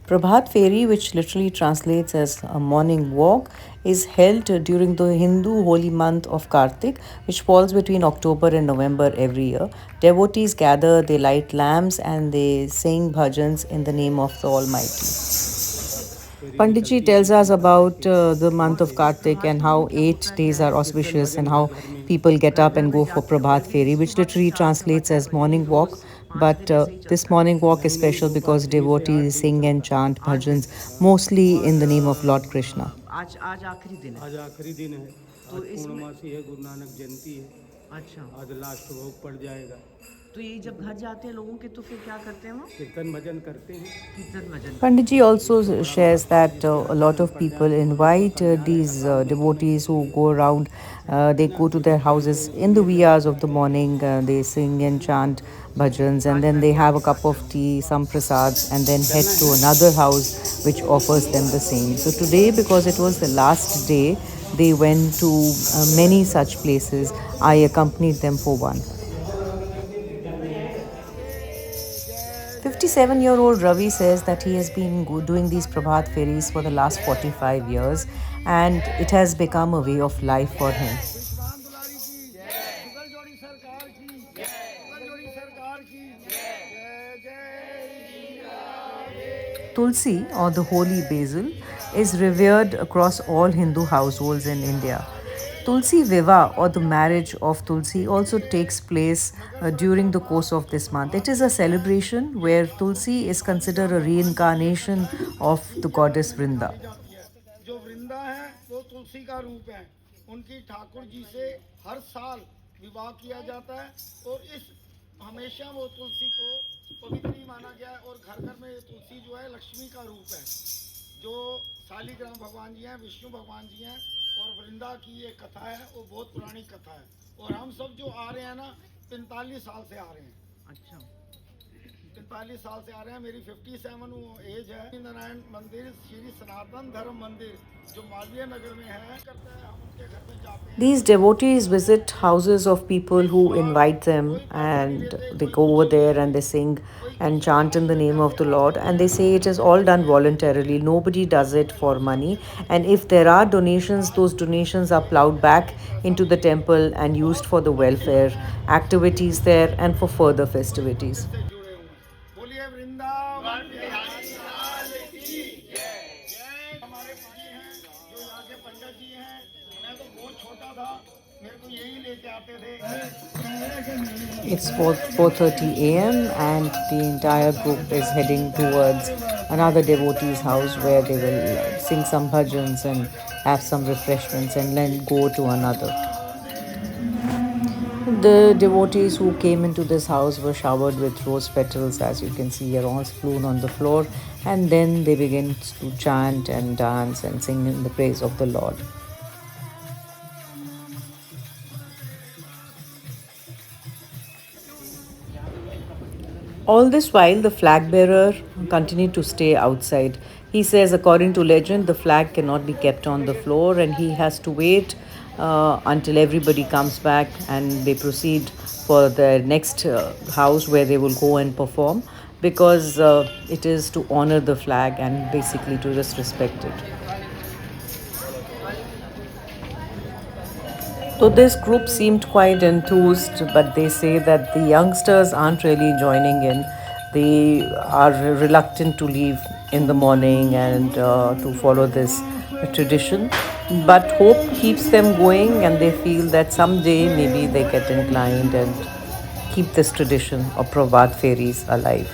Prabhat Feri, which literally translates as a morning walk, is held during the Hindu holy month of Kartik, which falls between October and November every year. Devotees gather, they light lamps, and they sing bhajans in the name of the Almighty. Panditji tells us about the month of Kartik and how 8 days are auspicious and how people get up and go for Prabhat Feri, which literally translates as morning walk. But this morning walk is special because devotees sing and chant bhajans, mostly in the name of Lord Krishna. आज आज आखिरी दिन है। आज आखिरी दिन है। तो आज इसमें पूर्णमासी है, गुरु नानक जयंती है। अच्छा। आज लास्ट भोग पड़ जाएगा। तो ये जब घर जाते हैं लोगों के तो फिर क्या करते हैं वो? कीर्तन भजन करते हैं। कीर्तन भजन करते Panditji also shares that a lot of people invite these devotees who go around. They go to their houses in the wee hours of the morning. They sing and chant bhajans, and then they have a cup of tea, some prasads, and then head to another house which offers them the same. So today, because it was the last day, they went to many such places. I accompanied them for one. 57-year-old Ravi says that he has been doing these Prabhat Feris for the last 45 years and it has become a way of life for him. Tulsi, or the holy basil, is revered across all Hindu households in India. Tulsi Viva, or the marriage of Tulsi, also takes place during the course of this month. It is a celebration where Tulsi is considered a reincarnation of the goddess Vrinda. जो वृंदा है वो तुलसी का रूप है। उनकी ठाकुर जी से हर साल विवाह किया जाता है और इस हमेशा वो तुलसी को पवित्र ही माना गया है और घर घर में ये तुलसी जो है लक्ष्मी का रूप है। जो शालिग्राम भगवान जी हैं, विष्णु भगवान जी हैं और वृंदा की ये कथा है वो बहुत पुरानी कथा है और हम सब जो आ रहे हैं ना 45 साल से आ रहे हैं। अच्छा। 45 साल से आ रहे हैं। मेरी 57 एज है। नारायण मंदिर श्री सनातन धर्म मंदिर जो मालवीय नगर में है करता है, हम उनके घर में जाते हैं। These devotees visit houses of people who invite them and they go over there and they sing and chant in the name of the Lord, and they say it is all done voluntarily. Nobody does it for money, and if there are donations, those donations are plowed back into the temple and used for the welfare activities there and for further festivities. बोलिए वृंदावन बिहारी लाल की जय। हमारे पति हैं जो यहाँ के पंडित जी हैं। मैं तो बहुत छोटा था, मेरे को यही लेके आते थे। It's 4:30 a.m. and the entire group is heading towards another devotee's house where they will sing some bhajans and have some refreshments and then go to another. The devotees who came into this house were showered with rose petals, as you can see, are all strewn on the floor, and then they begin to chant and dance and sing in the praise of the Lord. All this while, the flag bearer continued to stay outside. He says, according to legend, the flag cannot be kept on the floor and he has to wait until everybody comes back and they proceed for the next house where they will go and perform, because it is to honor the flag and basically to just respect it. So this group seemed quite enthused, but they say that the youngsters aren't really joining in. They are reluctant to leave in the morning and to follow this tradition. But hope keeps them going, and they feel that someday maybe they get inclined and keep this tradition of Prabhat Fairies alive.